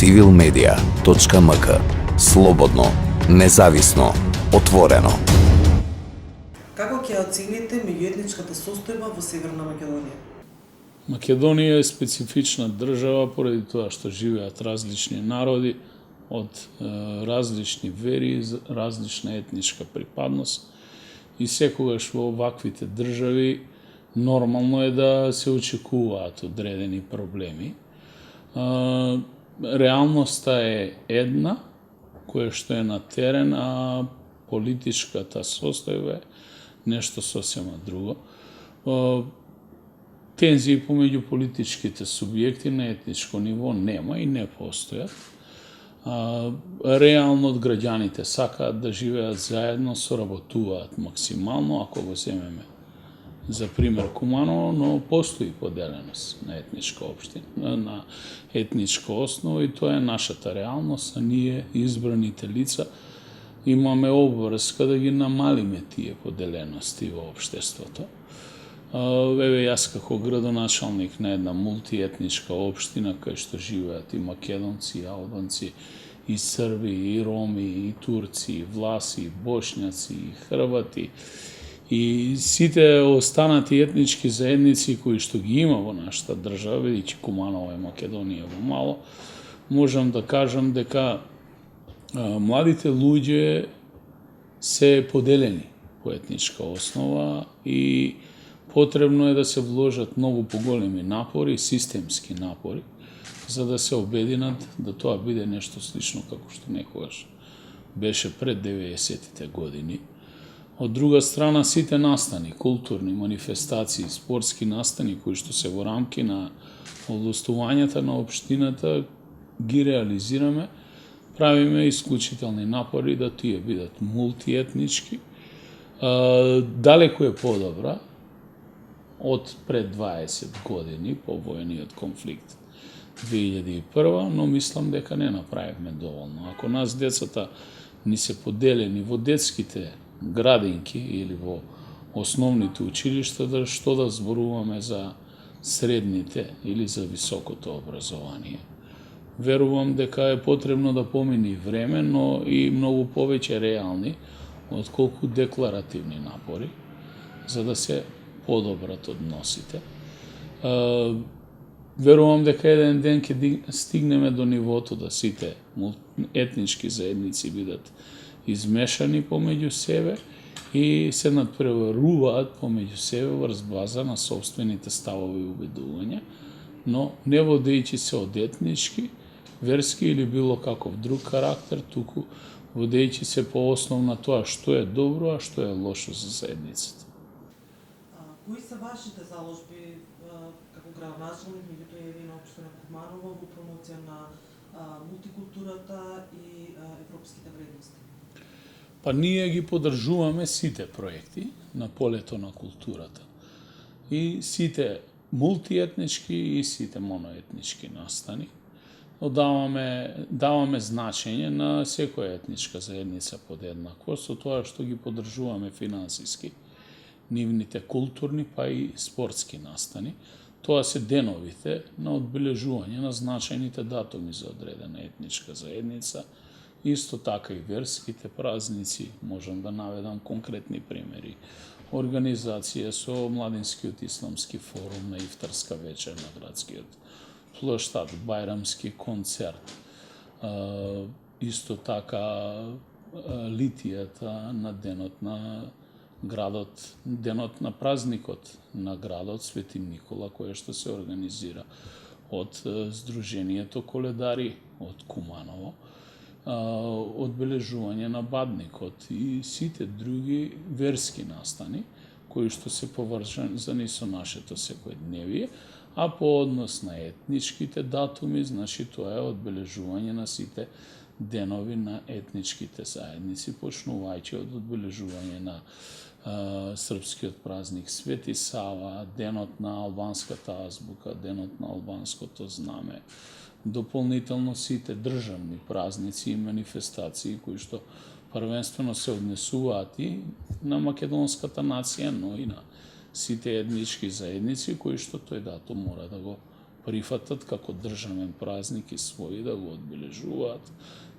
civilmedia.mk. Слободно, независно, отворено. Како ќе оцените меѓуетничката состојба во Северна Македонија? Македонија е специфична држава поради тоа што живеат различни народи од различни вери, различна етничка припадност и секогаш во ваквите држави нормално е да се очекуваат одредени проблеми. Реалноста е една, која што е на терен, а политичката состојба е нешто сосема друго. Тензии помеѓу политичките субјекти на етничко ниво нема и не постојат. Реално од граѓаните сакаат да живеат заедно, соработуваат максимално, ако го земеме за пример Куманово, но постои поделеност на етничка општина, на етничка основа и тоа е нашата реалност, а ние, избраните лица, имаме обврска да ги намалиме тие поделености во општеството. Еве јас како градоначалник на една мултиетничка општина кај што живеат и македонци, и албанци, и срби, и роми, и турци, и власи, и бошњаци, и хрвати, и сите останати етнички заедници кои што ги има во нашата држава, бидејќи Куманово е Македонија во мало, можам да кажам дека младите луѓе се поделени по етничка основа и потребно е да се вложат многу поголеми напори, системски напори, за да се обединат да тоа биде нешто слично како што некогаш беше пред 90-тите години. Од друга страна, сите настани, културни манифестации, спортски настани кои што се во рамки на одустувањата на општината ги реализираме, правиме исклучителни напори да тие бидат мултиетнички. Далеку е подобра од пред 20 години по војниот конфликт 2001, но мислам дека не направивме доволно. Ако нас децата ни се поделени во детските градинки или во основните училишта, да што да зборуваме за средните или за високото образование. Верувам дека е потребно да помини време, но и многу повеќе реални, отколку декларативни напори, за да се подобрат односите. Верувам дека еден ден ќе стигнеме до нивото да сите етнички заедници бидат измешани помеѓу себе и се надпреваруваат помеѓу себе врз база на собствените ставови и убедувања, но не водејќи се од етнички, верски или било каков друг карактер, туку водејќи се по основ на тоа што е добро, а што е лошо за заедницата. Кои се вашите заложби како градоначалник, меѓутоа и на општина Куманово во промоција на мултикултурата и европските вредности? Па ние ги поддржуваме сите проекти на полето на културата. И сите мултиетнички и сите моноетнички настани. Даваме значење на секоја етничка заедница подеднакво, со тоа што ги поддржуваме финансиски нивните културни, па и спортски настани. Тоа се деновите на одбележување на значајните датуми за одредена етничка заедница, исто така и верските празници, можам да наведам конкретни примери. Организација со Младинскиот исламски форум на ифтарска вечер на градскиот плоштад, бајрамски концерт, исто така литијата на денот на градот, денот на празникот на градот Свети Никола, која што се организира од Сдруженијето Коледари од Куманово, одбележување на Бадникот и сите други верски настани, кои што се поврзани со нашето секојдневие, а по однос на етничките датуми, значи тоа е одбележување на сите денови на етничките заедници, почнувајќи од одбележување на српскиот празник Свети Сава, денот на албанската азбука, денот на албанското знаме, дополнително сите државни празници и манифестации кои што првенствено се однесуваат и на македонската нација, но и на сите етнички заедници кои што тој датум мора да го прифатат како државен празник и своји да го одбележуваат.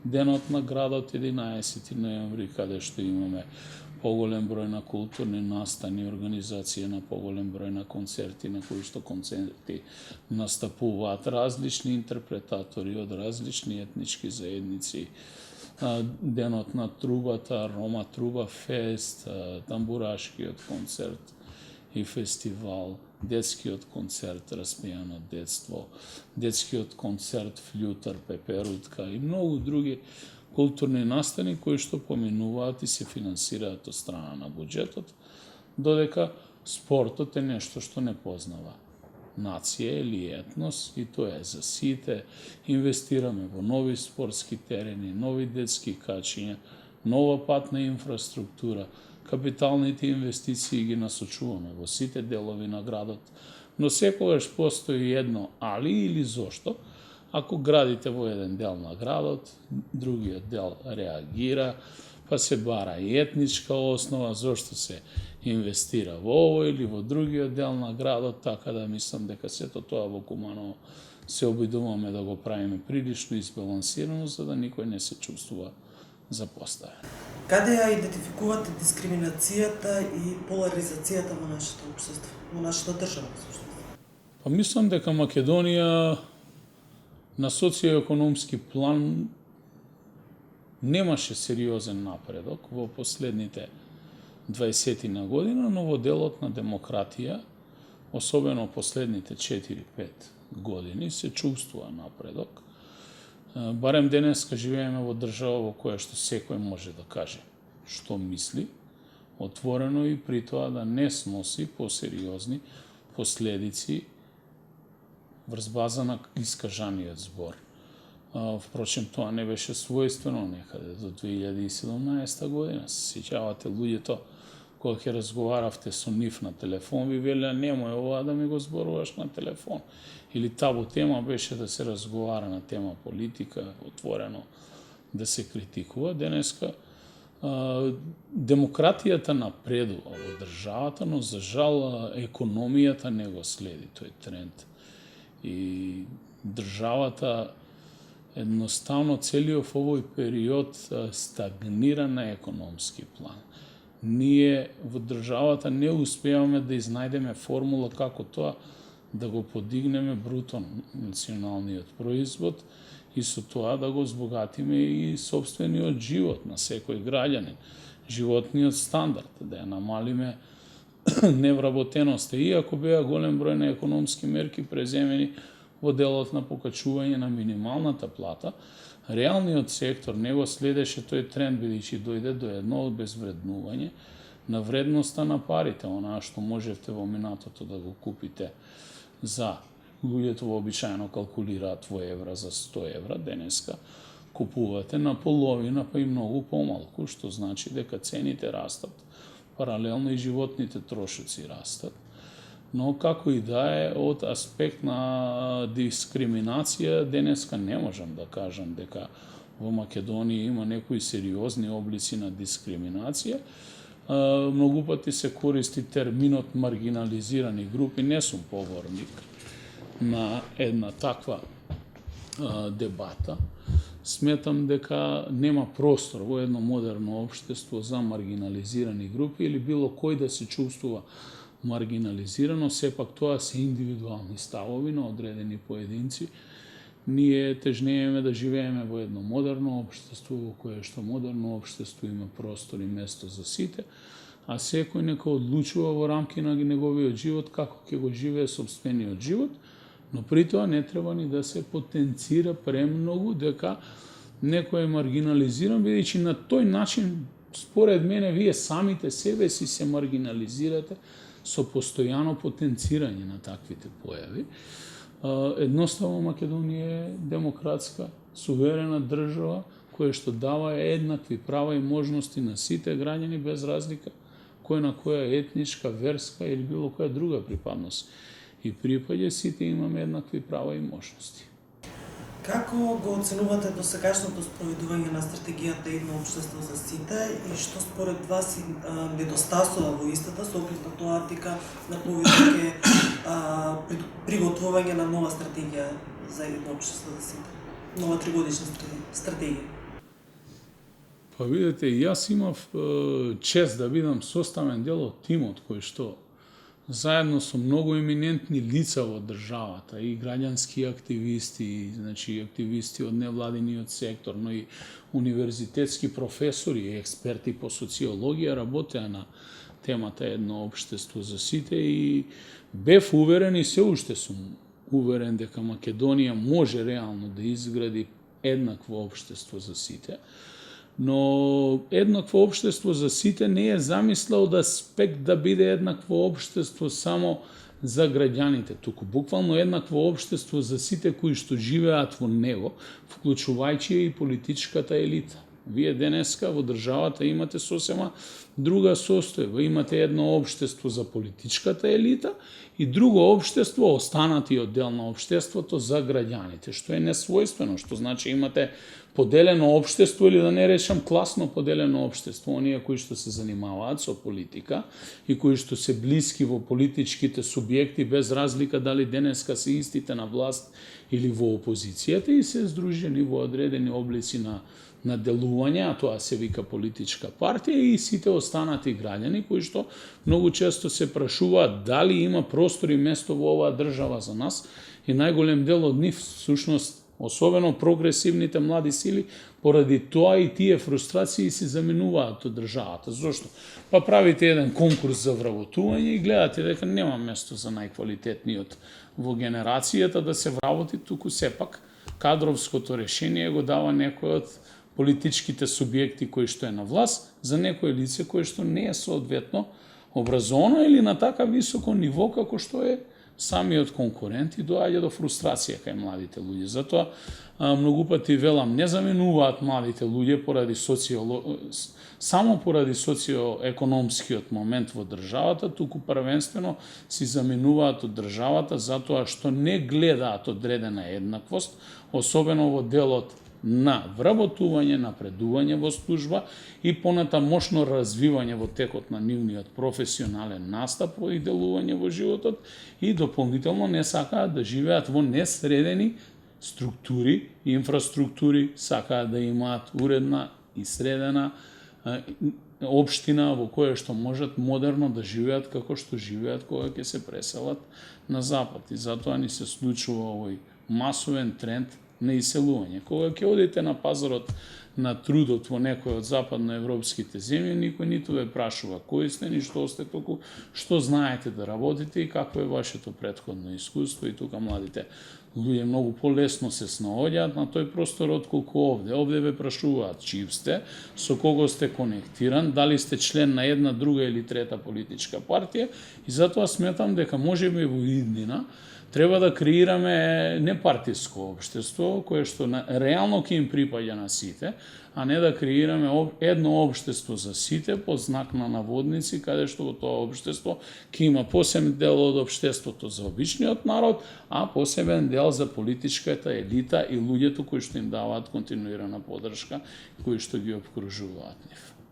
Денот на градот 11 ноември, каде што имаме поголем број на културни настани, организација на поголем број на концерти, на кои што концерти настапуваат различни интерпретатори од различни етнички заедници. Денот на трубата, Рома Труба Фест, тамбурашкиот концерт и фестивал, детскиот концерт Распејано детство, детскиот концерт Фљутар, Пеперутка и многу други културни настани кои што поминуваат и се финансираат од страна на буџетот, додека спортот е нешто што не познава нација или етнос и тоа е за сите. Инвестираме во нови спортски терени, нови детски качиња, нова патна инфраструктура, капиталните инвестиции ги насочуваме во сите делови на градот, но секогаш постои едно али или зошто. Ако градите во еден дел на градот, другиот дел реагира, па се бара и етничка основа, зошто се инвестира во ово или во другиот дел на градот, така да мислам дека сето тоа во Куманово се обидуваме да го правиме прилично избалансирано, за да никој не се чувствува запоставен. Каде ја идентификувате дискриминацијата и поларизацијата во нашето општество, во нашата држава? Па мислам дека Македонија на социоекономски план немаше сериозен напредок во последните 20 на година, но во делот на демократија, особено последните 4-5 години, се чувствува напредок. Барем денеска живееме во држава во која што секој може да каже што мисли, отворено и при тоа да не сноси посериозни последици врз база на искажаниот збор. Впрочем, тоа не беше својствено некаде до 2017 година. Се сеќавате луѓето кога ќе разговаравте со нив на телефон, ви велеа немој ова да ми го зборуваш на телефон. Или табу тема беше да се разговара на тема политика, отворено да се критикува. Денеска демократијата напредува во државата, но за жал економијата не го следи тој тренд. И државата едноставно целиот овој период стагнира на економски план. Ние во државата не успеаваме да изнајдеме формула како тоа да го подигнеме бруто националниот производ и со тоа да го збогатиме и сопствениот живот на секој граѓанин, животниот стандард, да ја намалиме невработеноста. Иако беа голем број на економски мерки преземени во делот на покачување на минималната плата, реалниот сектор не го следеше тој тренд, бидејќи дојде до едно обезвреднување на вредноста на парите, онаа што можевте во минатото да го купите за луѓето вообичаено калкулираат во евра за 100 евра, денеска купувате на половина па и многу помалку, што значи дека цените растат, паралелно и животните трошоци растат. Но како и да е, од аспект на дискриминација, денеска не можам да кажам дека во Македонија има некои сериозни облици на дискриминација. Многу пати се користи терминот маргинализирани групи. Не сум поборник на една таква дебата. Сметам дека нема простор во едно модерно општество за маргинализирани групи или било кој да се чувствува маргинализирано. Сепак тоа се индивидуални ставови на одредени поединци. Ние тежнееме да живееме во едно модерно општество, во кое што модерно општество има простор и место за сите, а секој нека одлучува во рамки на неговиот живот како ќе го живее сопствениот живот, но при тоа не треба ни да се потенцира премногу дека некој е маргинализиран, бидејќи на тој начин, според мене, вие самите себе си се маргинализирате со постојано потенцирање на таквите појави. Едноставно Македонија е демократска, суверена држава која што дава еднакви права и можности на сите граѓани без разлика кој на која етничка, верска или било која друга припадност и припаѓа, сите имаме еднакви права и можности. Како го оценувате досегашното спроведување на стратегијата Едно општество за сите и што според вас недостасува во истата со оглед на тоа дека на повеќе приготвување на нова стратегија за едно општество за сите. Нова тригодишна стратегија. Па видите, јас имав чест да бидам составен дел од тимот кој што заедно со многу еминентни лица во државата, и граѓански активисти, и, значи активисти од невладиниот сектор, но и универзитетски професори и експерти по социологија работеа на темата едно општество за сите, и бев уверен и се уште сум уверен дека Македонија може реално да изгради еднакво општество за сите. Но еднакво општество за сите не е замислил да аспект да биде еднакво општество само за граѓаните, туку буквално еднакво општество за сите кои што живеат во него, вклучувајќи и политичката елита. Вие денеска во државата имате сосема друга состојба. Имате едно општество за политичката елита и друго општество, останатиот дел на општеството, за граѓаните, што е несвојствено, што значи имате поделено општество, или да не речам класно поделено општество, оние кои што се занимаваат со политика и кои што се блиски во политичките субјекти, без разлика дали денеска се истите на власт или во опозицијата, и се здружени во одредени облици на делување, а тоа се вика политичка партија, и сите останати граѓани кои што многу често се прашуваат дали има простор и место во оваа држава за нас, и најголем дел од нив всушност, особено прогресивните млади сили, поради тоа и тие фрустрации се заменуваат од државата. Зошто? Па правите еден конкурс за вработување и гледате дека нема место за најквалитетниот во генерацијата да се вработи, туку сепак кадровското решение го дава некој од политичките субјекти кои што е на власт за некој лице кој што не е соодветно образовано или на така високо ниво како што е самиот конкурент, и доаѓа до фрустрација кај младите луѓе. Затоа многу пати велам, не заменуваат младите луѓе само поради социоекономскиот момент во државата, туку првенствено си заменуваат од државата затоа што не гледаат одредена еднаквост, особено во делот на вработување, напредување во служба и понатамошно развивање во текот на нивниот професионален настап и делување во животот, и дополнително не сакаат да живеат во несредени структури и инфраструктури, сакаат да имаат уредна и средена општина во која што можат модерно да живеат како што живеат кога ќе се преселат на запад. И затоа ни се случува овој масовен тренд на иселување. Кога ќе одите на пазарот на трудот во некој од западноевропските земји, никој ниту ве прашува кои сте, ни што сте, толку што знаете да работите и какво е вашето претходно искуство. И тука младите луѓе многу полесно се снаоѓаат на тој простор отколку овде. Овде ве прашуваат чиј сте, со кого сте конектиран, дали сте член на една, друга или трета политичка партија, и затоа сметам дека можеби во иднина треба да креираме непартиско општество, кое што реално ќе им припаѓа на сите, а не да креираме едно општество за сите под знак на наводници, каде што во тоа општество ќе има посебен дел од општеството за обичниот народ, а посебен дел за политичката елита и луѓето кои што им даваат континуирана поддршка, кои што ги обкружуваат нив.